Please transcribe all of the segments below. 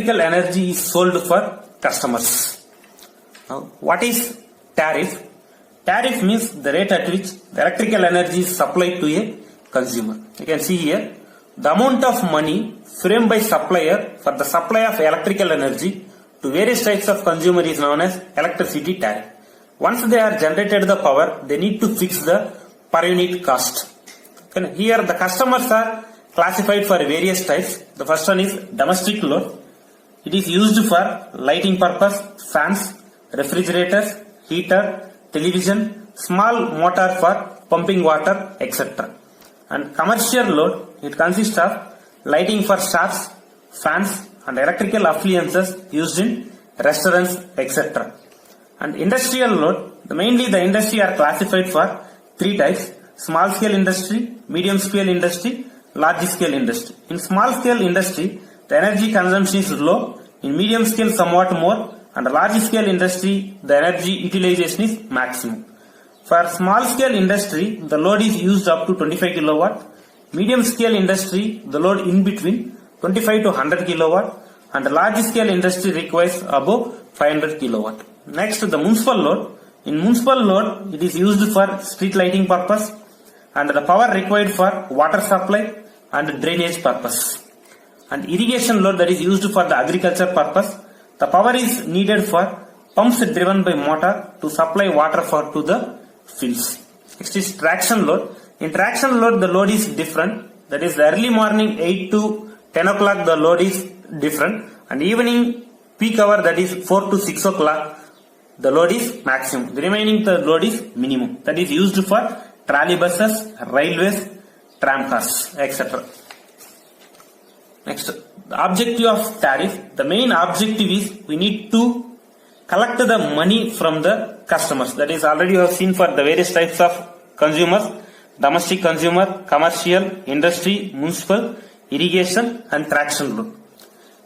electrical energy is sold for customers. Now, what is tariff? Tariff means the rate at which the electrical energy is supplied to a consumer. You can see here the amount of money framed by supplier for the supply of electrical energy to various types of consumer is known as electricity tariff. Once they are generated the power, they need to fix the per unit cost. Okay. Here the customers are classified for various types. The first one is domestic load. It is used for lighting purpose, fans, refrigerators, heater, television, small motor for pumping water, etc. And commercial load, it consists of lighting for shops, fans and electrical appliances used in restaurants, etc. And industrial load, mainly the industry are classified for three types: small scale industry, medium scale industry, large scale industry. In small scale industry, the energy consumption is low. In medium scale, somewhat more, and large scale industry, the energy utilization is maximum. For small scale industry, the load is used up to 25 kilowatt. Medium scale industry, the load in between 25 to 100 kilowatt, and large scale industry requires above 500 kilowatt. Next, the municipal load. In municipal load, it is used for street lighting purpose, and the power required for water supply and drainage purpose. And irrigation load, that is used for the agriculture purpose. The power is needed for pumps driven by motor to supply water to the fields. Next is traction load. In traction load, the load is different. That is, the early morning 8 to 10 o'clock the load is different, and evening peak hour, that is 4 to 6 o'clock, the load is maximum. The remaining the load is minimum. That is used for trolley buses, railways, tram cars, etc. Next, the objective of tariff. The main objective is we need to collect the money from the customers. That is, already you have seen for the various types of consumers: domestic consumer, commercial, industry, municipal, irrigation and traction load.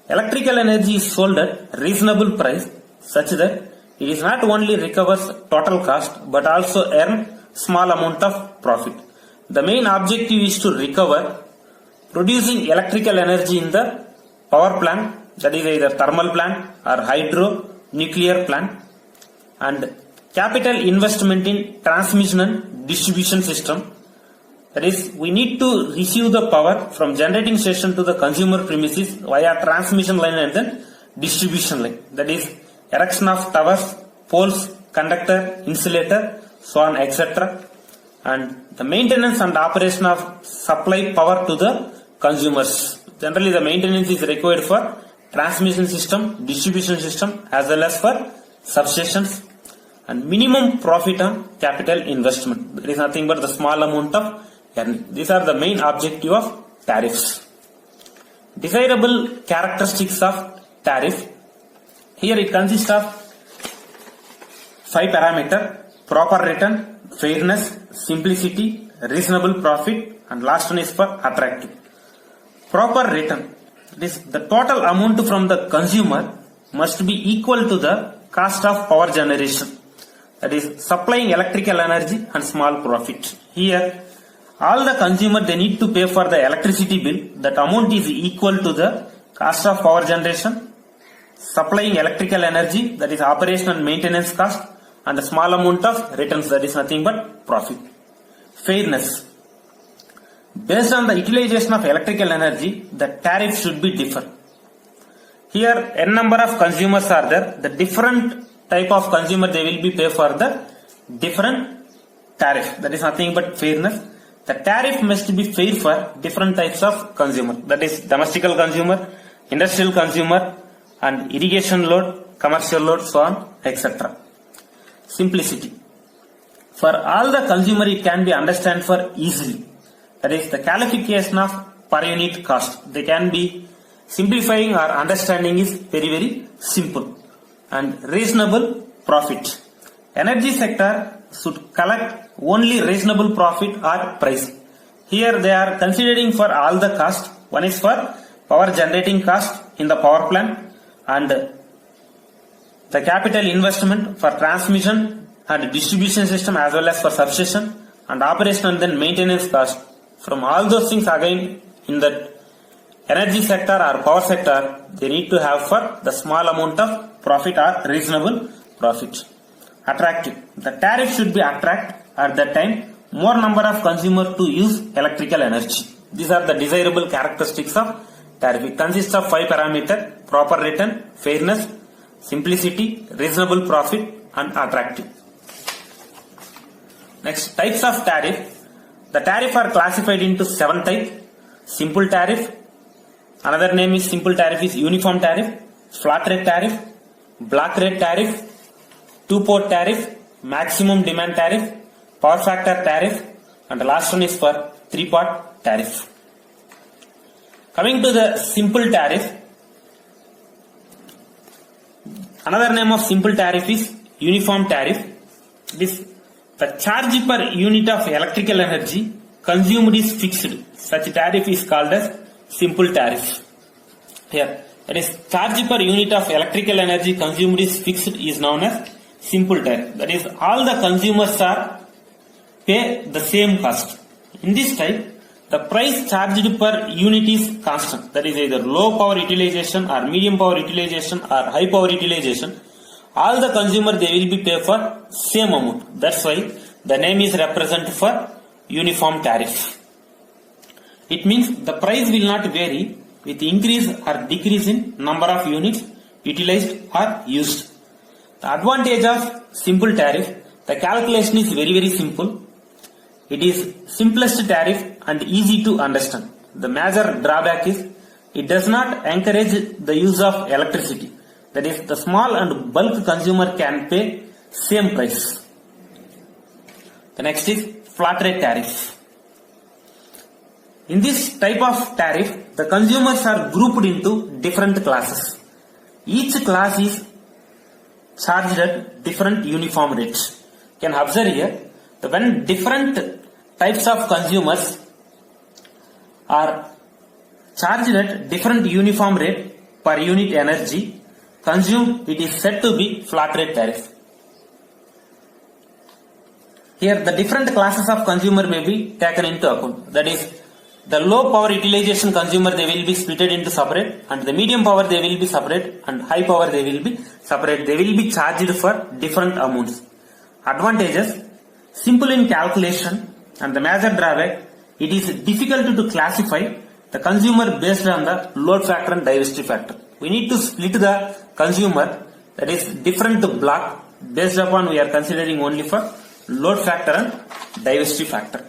Electrical energy is sold at reasonable price such that it is not only recovers total cost but also earn small amount of profit. The main objective is to recover producing electrical energy in the power plant, that is either thermal plant or hydro, nuclear plant, and capital investment in transmission and distribution system. That is, we need to receive the power from generating station to the consumer premises via transmission line and then distribution line. That is, erection of towers, poles, conductor, insulator, so on, etc. And the maintenance and operation of supply power to the consumers. Generally, the maintenance is required for transmission system, distribution system, as well as for substations. And minimum profit on capital investment. There is nothing but the small amount of earning. These are the main objective of tariffs. Desirable characteristics of tariff. Here it consists of 5 parameters: proper return, fairness, simplicity, reasonable profit, and last one is for attractive. Proper return. This, the total amount from the consumer must be equal to the cost of power generation. That is, supplying electrical energy and small profit. Here, all the consumer, they need to pay for the electricity bill. That amount is equal to the cost of power generation, supplying electrical energy, that is operation and maintenance cost, and a small amount of returns, that is nothing but profit. Fairness. Based on the utilization of electrical energy, the tariff should be different. Here, n number of consumers are there. The different type of consumer, they will be pay for the different tariff. That is nothing but fairness. The tariff must be fair for different types of consumer. That is domestical consumer, industrial consumer, and irrigation load, commercial load, so on, etc. Simplicity. For all the consumer, it can be understood for easily. That is, the qualification of per unit cost. They can be simplifying or understanding is very, very simple. And reasonable profit. Energy sector should collect only reasonable profit or price. Here they are considering for all the cost. One is for power generating cost in the power plant, and the capital investment for transmission and distribution system, as well as for substation, and operation and then maintenance cost. From all those things, again in that energy sector or power sector, they need to have for the small amount of profit or reasonable profit. Attractive. The tariff should be attract at that time more number of consumers to use electrical energy. These are the desirable characteristics of tariff. It consists of 5 parameters: proper return, fairness, simplicity, reasonable profit, and attractive. Next, types of tariff. The tariff are classified into 7 types. Simple tariff. Another name is simple tariff is uniform tariff, flat rate tariff, block rate tariff, two-port tariff, maximum demand tariff, power factor tariff, and the last one is for three-part tariff. Coming to the simple tariff, another name of simple tariff is uniform tariff. This the charge per unit of electrical energy consumed is fixed. Such tariff is called as simple tariff. Here, that is charge per unit of electrical energy consumed is fixed is known as simple tariff. That is all the consumers are pay the same cost. In this type, the price charged per unit is constant. That is either low power utilization or medium power utilization or high power utilization. All the consumer they will be pay for same amount. That's why the name is represent for uniform tariff. It means the price will not vary with increase or decrease in number of units utilized or used. The advantage of simple tariff, the calculation is very simple. It is simplest tariff and easy to understand. The major drawback is it does not encourage the use of electricity. That is, the small and bulk consumer can pay same price. The next is flat rate tariff. In this type of tariff, the consumers are grouped into different classes. Each class is charged at different uniform rates. You can observe here that when different types of consumers are charged at different uniform rate per unit energy consumed, it is said to be flat rate tariff. Here the different classes of consumer may be taken into account. That is, the low power utilization consumer they will be split into separate, and the medium power they will be separate, and high power they will be separate. They will be charged for different amounts. Advantages: simple in calculation, and the major drawback, it is difficult to classify the consumer based on the load factor and diversity factor. We need to split the consumer, that is different block, based upon we are considering only for load factor and diversity factor.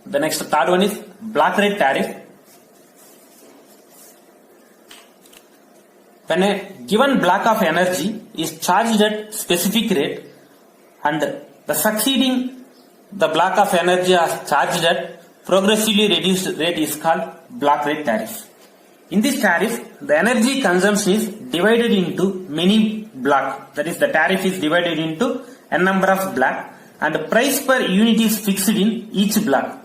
The next third one is block rate tariff. When a given block of energy is charged at specific rate and the succeeding the block of energy are charged at progressively reduced rate is called block rate tariff. In this tariff, the energy consumption is divided into many blocks. That is, the tariff is divided into a number of blocks and the price per unit is fixed in each block.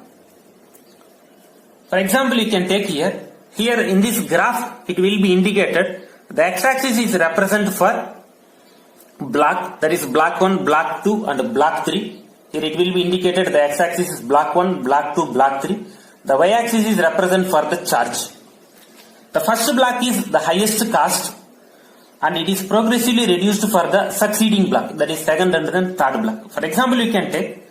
For example, you can take here. Here in this graph, it will be indicated. The x-axis is represent for block, that is block 1, block 2 and block 3. Here it will be indicated the x-axis is block 1, block 2, block 3. The y-axis is represent for the charge. The first block is the highest cost and it is progressively reduced for the succeeding block, that is second and then third block. For example, you can take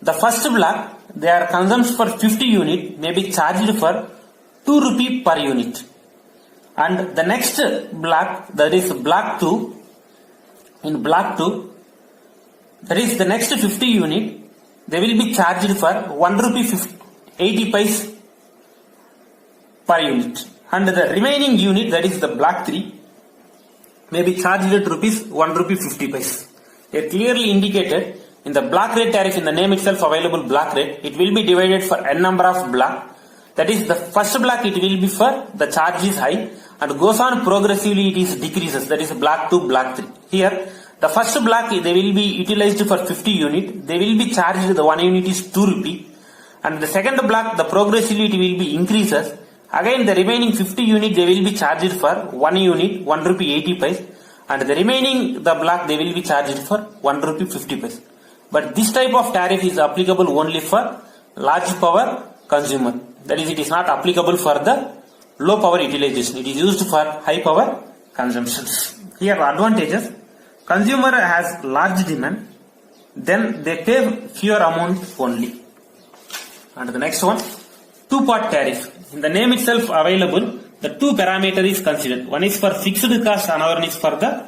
the first block, they are consumed for 50 unit, may be charged for 2 rupee per unit. And the next block, that is block 2, in block 2, that is the next 50 unit, they will be charged for 1 rupee 80 paise per unit. And the remaining unit, that is the block 3, may be charged at rupees 1 rupee 50 paise. They are clearly indicated in the block rate tariff, in the name itself available block rate, it will be divided for n number of block. That is, the first block it will be for the charge is high and goes on progressively it is decreases. That is block 2, block 3. Here, the first block they will be utilized for 50 unit. They will be charged, the 1 unit is 2 rupee. And the second block, the progressively it will be increases. Again, the remaining 50 unit they will be charged for 1 unit, 1 rupee 80 paise. And the remaining the block they will be charged for 1 rupee 50 paise. But this type of tariff is applicable only for large power consumer. That is, it is not applicable for the low power utilization. It is used for high power consumptions. Here advantages. Consumer has large demand, then they pay fewer amount only. And the next one, two-part tariff. In the name itself available, the two parameter is considered. One is for fixed cost, another one is for the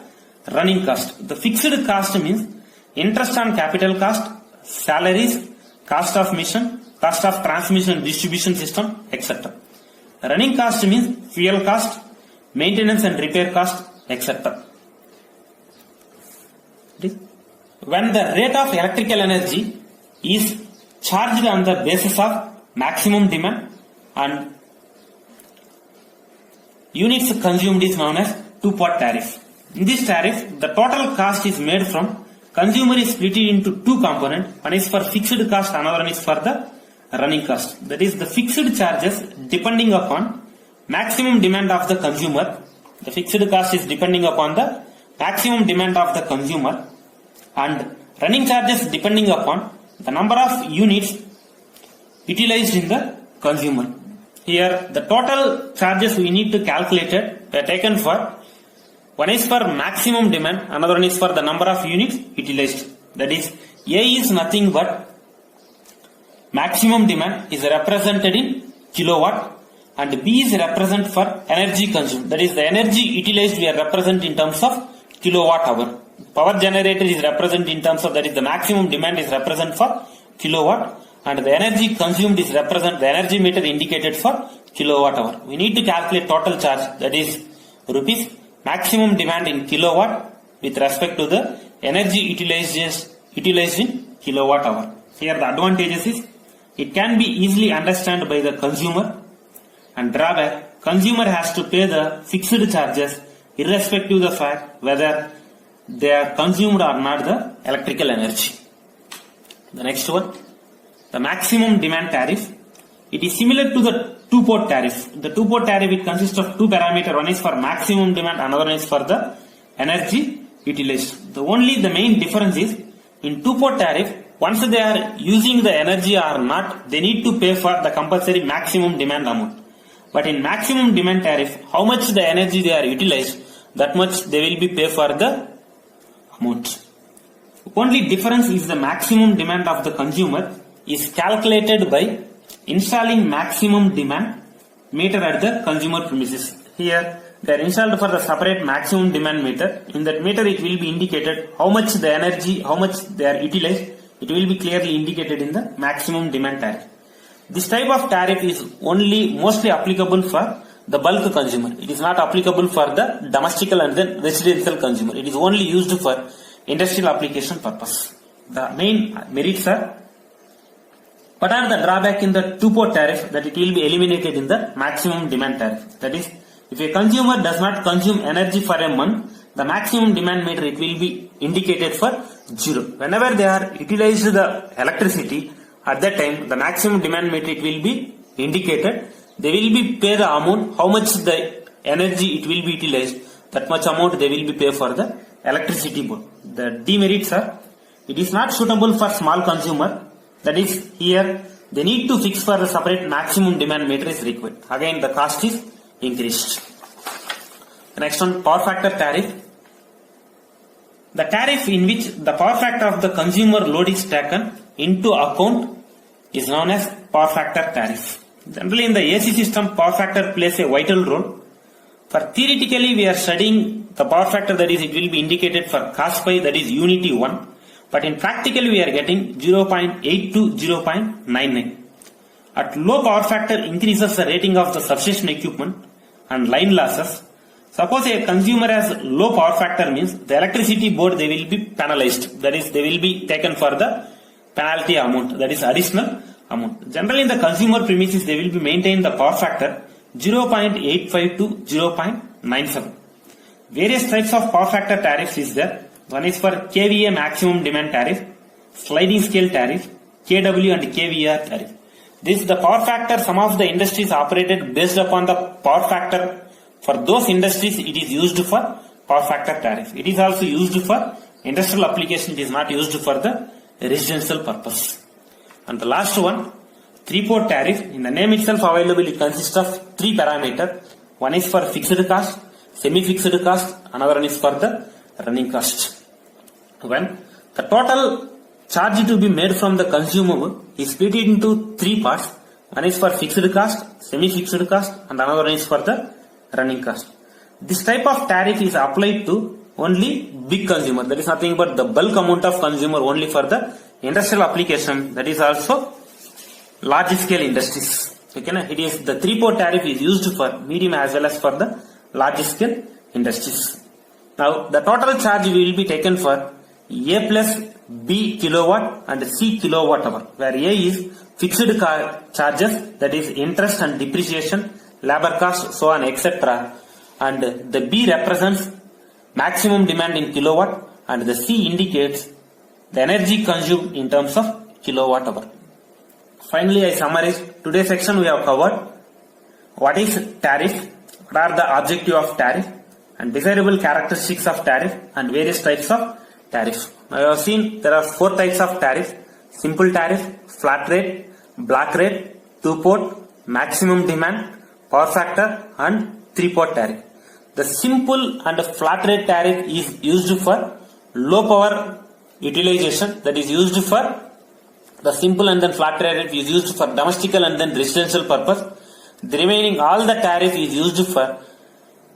running cost. The fixed cost means interest on capital cost, salaries, cost of mission, cost of transmission distribution system, etc. Running cost means fuel cost, maintenance and repair cost, etc. When the rate of electrical energy is charged on the basis of maximum demand and units consumed is known as two-part tariff. In this tariff, the total cost is made from consumer is split into two components. One is for fixed cost, another one is for the running cost. That is the fixed charges depending upon maximum demand of the consumer. The fixed cost is depending upon the maximum demand of the consumer, and running charges depending upon the number of units utilized in the consumer. Here the total charges we need to calculate it were taken for, one is for maximum demand, another one is for the number of units utilized. That is, A is nothing but maximum demand is represented in kilowatt, and B is represented for energy consumed. That is, the energy utilized we are represent in terms of kilowatt hour. Power generated is represented in terms of, that is, the maximum demand is represented for kilowatt, and the energy consumed is represent, the energy meter indicated for kilowatt hour. We need to calculate total charge, that is rupees maximum demand in kilowatt with respect to the energy utilized in kilowatt hour. Here the advantages is it can be easily understood by the consumer, and drawback, consumer has to pay the fixed charges irrespective of the fact whether they are consumed or not the electrical energy. The next one, the maximum demand tariff. It is similar to the two-port tariff. The two-port tariff, it consists of two parameters. One is for maximum demand, another one is for the energy utilized. The main difference is in two-port tariff, once they are using the energy or not, they need to pay for the compulsory maximum demand amount. But in maximum demand tariff, how much the energy they are utilized, that much they will be pay for the amount. Only difference is the maximum demand of the consumer is calculated by installing maximum demand meter at the consumer premises. Here they are installed for the separate maximum demand meter. In that meter it will be indicated how much the energy, how much they are utilized. It will be clearly indicated in the maximum demand tariff. This type of tariff is mostly applicable for the bulk consumer. It is not applicable for the domestical and the residential consumer. It is only used for industrial application purpose. The main merits are, what are the drawback in the two-port tariff? That it will be eliminated in the maximum demand tariff. That is, if a consumer does not consume energy for a month, the maximum demand meter it will be indicated for 0. Whenever they are utilized the electricity, at that time the maximum demand meter it will be indicated. They will be pay the amount, how much the energy it will be utilized, that much amount they will be pay for the electricity board. The demerits are, it is not suitable for small consumer. That is, here they need to fix for the separate maximum demand meter is required. Again the cost is increased. The next one, power factor tariff. The tariff in which the power factor of the consumer load is taken into account is known as power factor tariff. Generally in the AC system, power factor plays a vital role. For theoretically we are studying the power factor, that is it will be indicated for cos pi, that is unity 1. But in practical we are getting 0.8 to 0.99. At low power factor increases the rating of the substation equipment and line losses. Suppose a consumer has low power factor, means the electricity board they will be penalized. That is, they will be taken for the penalty amount, that is additional amount. Generally in the consumer premises they will be maintain the power factor 0.85 to 0.97. Various types of power factor tariffs is there. One is for kVA maximum demand tariff, sliding scale tariff, kW and kVAR tariff. This is the power factor. Some of the industries operated based upon the power factor. For those industries it is used for power factor tariff. It is also used for industrial application. It is not used for the residential purpose. And the last one, Three-port tariff, in the name itself available, it consists of three parameters. One is for fixed cost, semi-fixed cost, another one is for the running cost. When the total charge to be made from the consumer is split into three parts. One is for fixed cost, semi-fixed cost, and another one is for the running cost. This type of tariff is applied to only big consumer. That is nothing but the bulk amount of consumer only for the industrial application. That is also large scale industries. Okay, it is the three-port tariff is used for medium as well as for the large scale industries. Now the total charge will be taken for A plus B kilowatt and C kilowatt hour, where A is fixed charges, that is interest and depreciation, labor cost, so on, etc. And the B represents maximum demand in kilowatt, and the C indicates the energy consumed in terms of kilowatt hour. Finally, I summarize today's section. We have covered what is tariff, what are the objective of tariff, and desirable characteristics of tariff, and various types of tariff. Now you have seen there are four types of tariff: simple tariff, flat rate, block rate, two-port, maximum demand, power factor, and three-port tariff. The simple and flat rate tariff is used for low power utilization, that is used for the simple and then flat rate is used for domestical and then residential purpose. The remaining all the tariff is used for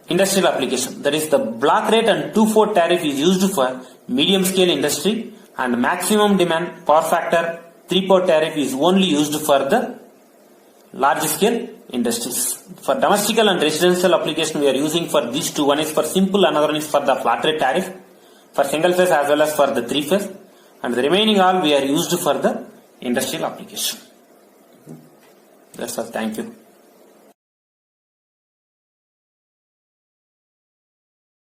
industrial application. That is the block rate and two-port tariff is used for medium scale industry, and maximum demand, power factor, three-port tariff is only used for the large scale industries. For domestical and residential application we are using for these two. One is for simple, another one is for the flat rate tariff, for single phase as well as for the three phase, and the remaining all we are used for the industrial application. That's all. Thank you.